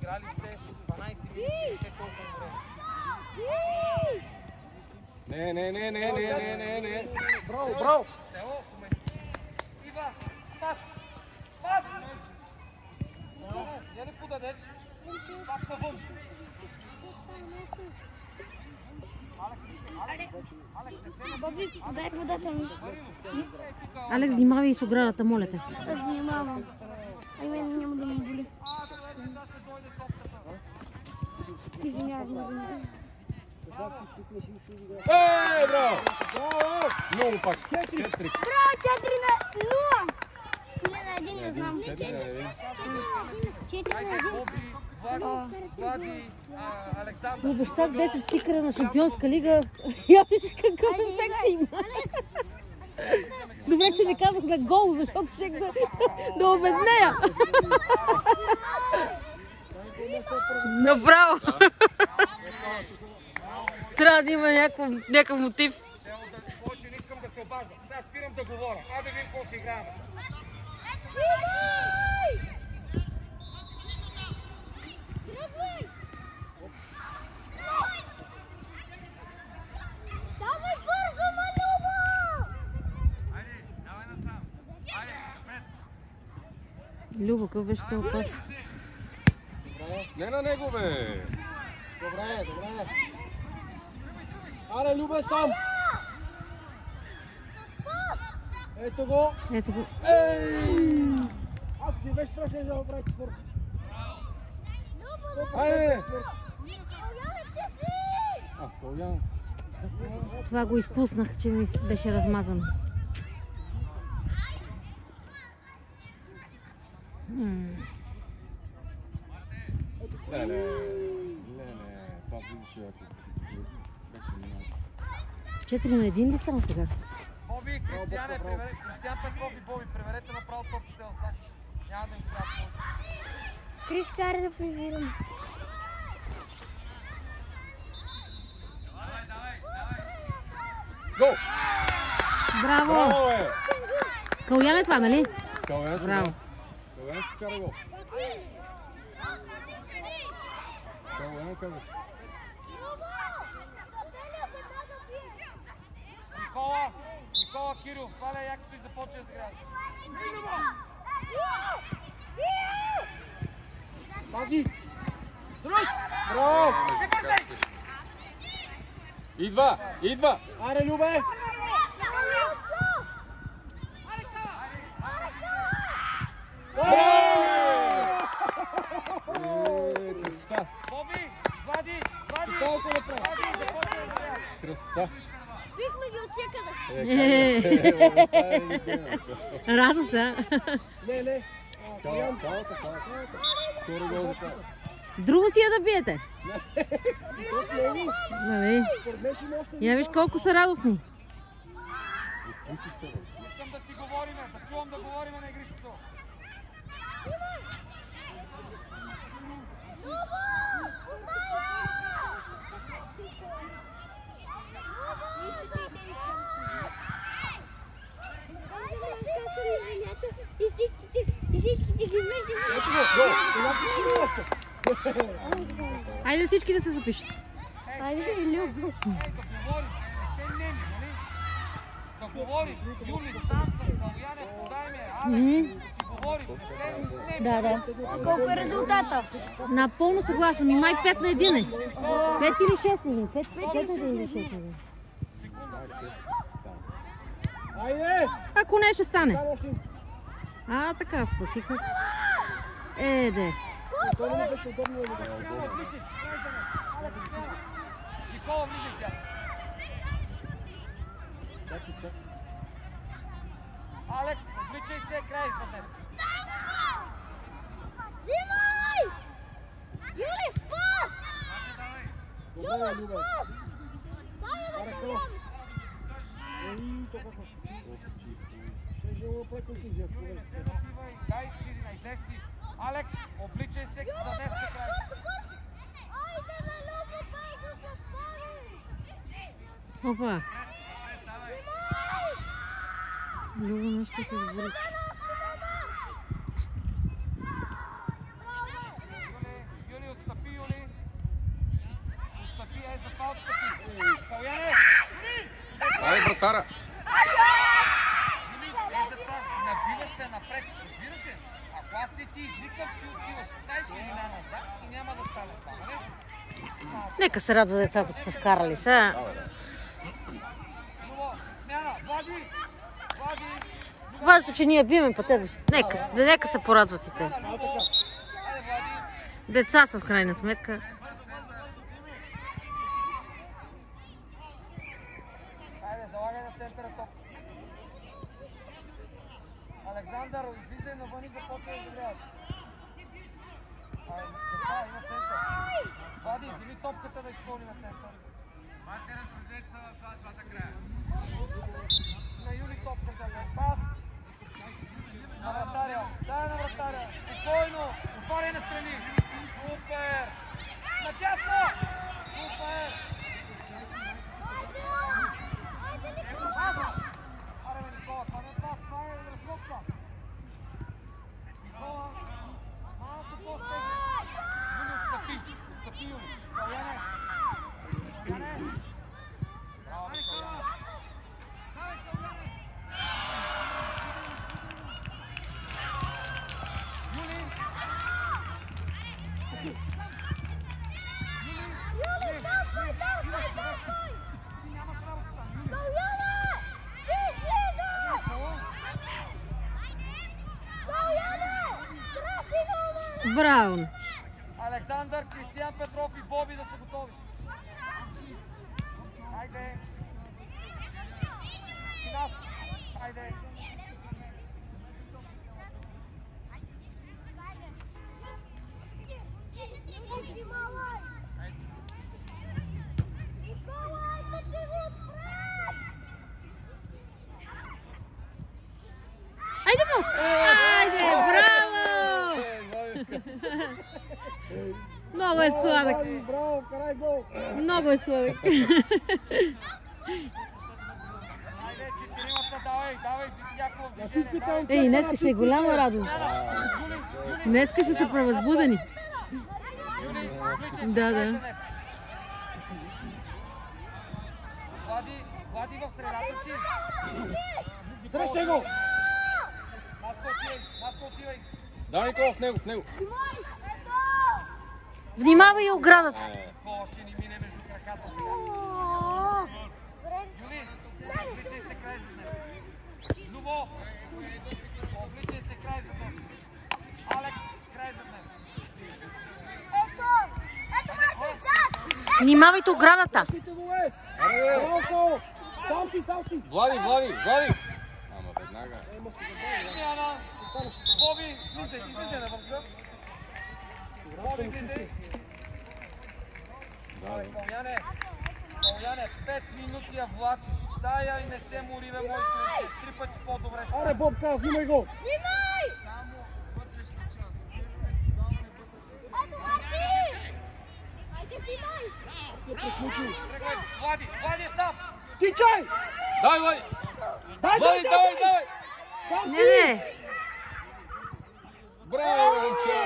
Играли сте 12 минути, ще толкова време. Не. Браво! Тео, Ива, пас! Пас! Я не подадеш. Пак навън. Дай водата ми. Алекс, внимавай с оградата, моля те. Аз внимавам. Ай, мен няма да ме боли. Извинявай. Браво! Много пак. 4. Браво, 4-0! Или на 1, не знам. 4-1. Влади, Александър. Обещах 10 стикера на Шампионска лига. Я виж какъв ефект има. Добре, че не казах на гол, защото ще да обеднея. Направо! Трябва да има някакъв мотив. Повече не искам да се обаждам. Сега спирам да говоря. Да видим какво ще играем. Давай бързо, Малюба! Давай насам. Любо, какъв беше този пас? Не на него, бе! Добре. Аре, Любе, сам! Ето го! Ако си беше прашен, да направи спорт. Айде! Калян. Това го изпуснах, че ми беше размазан. Не, това влизаше ако беше минало. 4 на 1 ли само сега? Боби, Кристиан Петров и Боби, преверете направо топките в сак. Няма да им трябва повече. Криш, кара да превирам. Гол! Браво! Браво, бе! Калян е това, нали? Калян Браво! си кара гол. Калян каза. Никола, Кирил, хваля якото и започва да сграда. Пази! Строй! Браво! Идва! Аре, Любе! Красота! Боби, Влади! Толкова направо! Красота! Бихме ги отсекада. Радост, а? Не. Друго си я да биете. Нали? Я виж колко са радостни. Искам да си говориме, да чувам да говориме на игрището. И всичките ги вместе. Айде всички да се запишат. Айде, Любо. Да говорим, не сте неми, нали? Да говорим, Юли, Самсън, Каляне, подай ме, Алекс, да си говорим, не сте неми. Да. Колко е резултата? Напълно съгласен. И май 5 на 1 е. 5 или 6 на 1? 5 на 1 или 6 на 1? Айде! Ако не, ще стане. Така спасиха. Де. Това не беше удобно да го Никола, влизай тя. Чакай. Алекс, обличай се, край за днес. Взимай! Юли, спас! Люба, спас! Дай да Калян! Дай ширина, излезти. Алекс, обличай се за днеска край. Айде, бе, Люба, бързо се спари! Опа. Люба нещо се сборичка. Калуяне! Айде, братара! Набиваш се напред, разбира се. Ако аз не ти извикам, ти отиваш. Дай си една назад и няма да стане това, нали? Нека се радва децата, че са вкарали сега. Хубаво, смяна, Влади! Влади! Важното, че ние биеме, па те нека се порадват и те. Айде, Влади! Деца са в крайна сметка. Айде, залагай на центъра топ. Александър, излизай навън и започва да играеш. Айде, деца, има център. Влади, вземи топката да изпълни на център. На Юли топката, пас. На вратаря, дай на вратаря. Спокойно, отваряй на страни. Супер! Начасно! Супер! Аре бе, Никола, това не е пас, това е разлопка. Никола, малко по-стегни. Юли, отстъпи Юли. Калуяне. Калуяне. Браво, Калуяне. Юли. Ти нямаш работа там, Юли. Браво! Александър, Кристиян Петров и Боби да са готови. Хайде. Хайде. Айде му! Айде, браво! Много е сладък. Браво, карай гол! Много е сладък. Хайде, четиримата, давай, някакво движение. Ей, днеска ще е голяма радост. Днеска ще са превъзбудени. Да. Влади в средата си. Срещай го! Маско отивай. Дай, Никола, в него, в него. Внимавай и оградата. О, ще ни мине между краката сега. Юли, обличай се край за днес. Любо, обличай се край за днес. Алекс, край за днес. Ето Мартин, чак! Внимавайте оградата. Браво! Сам си! Влади! Ама веднага. Смяна. Боби, излизай на върха. Боби, влизай. Калуяне, 5 минути я влачиш. Дай я и не се мори, бе, мой клинче. 3 пъти по-добре ще. Аре, Бобка, взимай го! Снимай! Ето Мартин! Айде, снимай! Ти приключи! Влади е сам! Стичай! Дай, Влади! Дай! Сам си! Не. Браво, момче!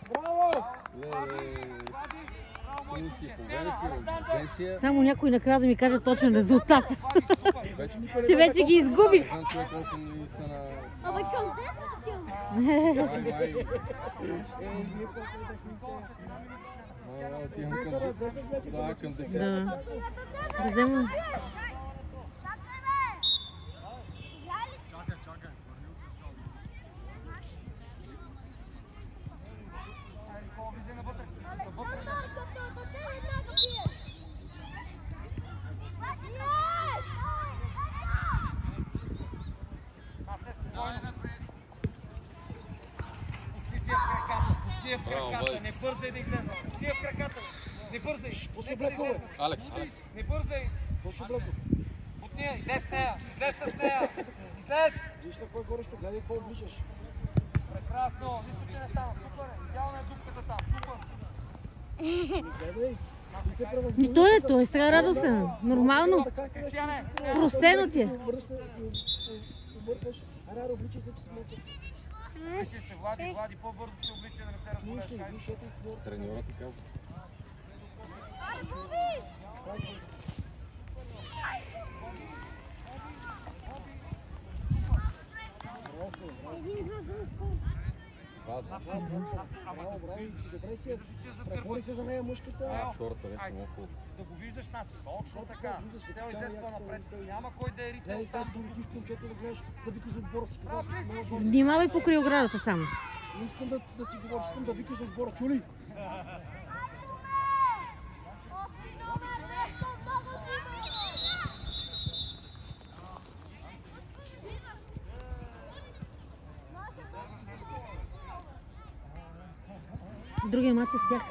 Браво! Ти си поведе си, Само някой накрая да ми каже точен резултат. вече Че вече ги изгубих. знам, че ако съм наистина... Абе, към те са такива? Май. Отивам към 10. Да. Да взема. Пусти в краката, не бързай да излезе. Пусти в краката, не бързай. Алекс. Не бързай. Точно блеко. От нея, излез с нея, излез с нея. Излез. Виж на кой горещо, гледай какво обличаш. Прекрасно, нищо, че не стана. Супер е. Идеална е дупката там. Супер. Гледай. Ти се превъзбуди. И той е сега радостен. Нормално. Кристияне. Простено ти е. Объркаш. Аре, обличай се, че си мълча. Вижте се, Влади, по-бързо се облича да не се разболеш. Виж, ето и твор. Треньорът ти казва. Добре си, прехвърли се за нея мъжката. Втората вече Айде. много хубаво. Да го виждаш нас. Точно така. Тел иде по-напред. Няма кой да е ритъл Гледай сега там. с другите момчета да гледаш, да викаш за отбора си. Казах, Внимавай покрай оградата само. не искам да си говориш, искам да викаш за отбора. Чули? Другия матч е с тях.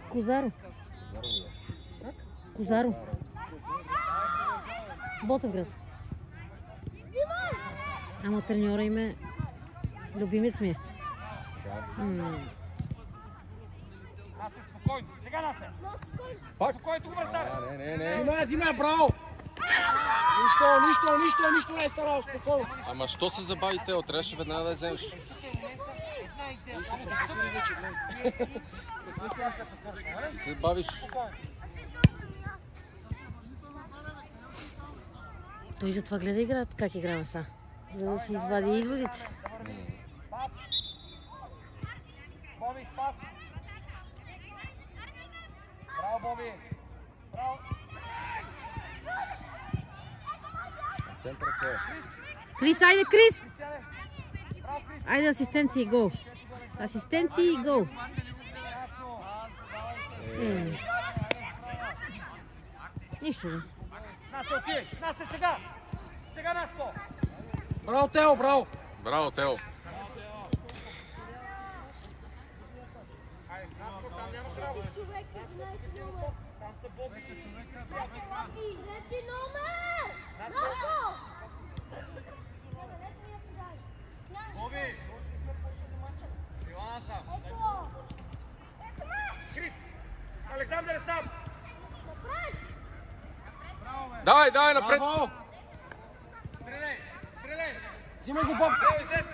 Козаро. Козаро. Ботевград. Ама треньора им е любимец ми е. Насе, спокойно. Сега Насе. Пак? Спокойно, вратар. Не. Взимай, браво! Нищо не е старал, спокойно. Ама що се забави, Тео? Трябваше веднага да я вземеш. Една идея. Само да Се бавиш. Той затова гледа играта, как играме са. За да си извади изводите. Пас. Боби, спас. Браво, Боби. Браво. Центъра Тео. Крис, айде, Крис! Кристиане. Браво, Крис. Айде асистенция и гол. Асистенция и гол. Ясно. Нищо ли. Насе, отивай. Насе, сега. Сега, Наско. Браво, Тео, браво! Браво, Тео. Айде, Наско, там нямаш работа. Там са Бобите човека. Боби. Илана сам. Крис. Александър е сам. Давай, напред! Браво! Стреляй. Стреляй. Взимай го, Боб! Излез.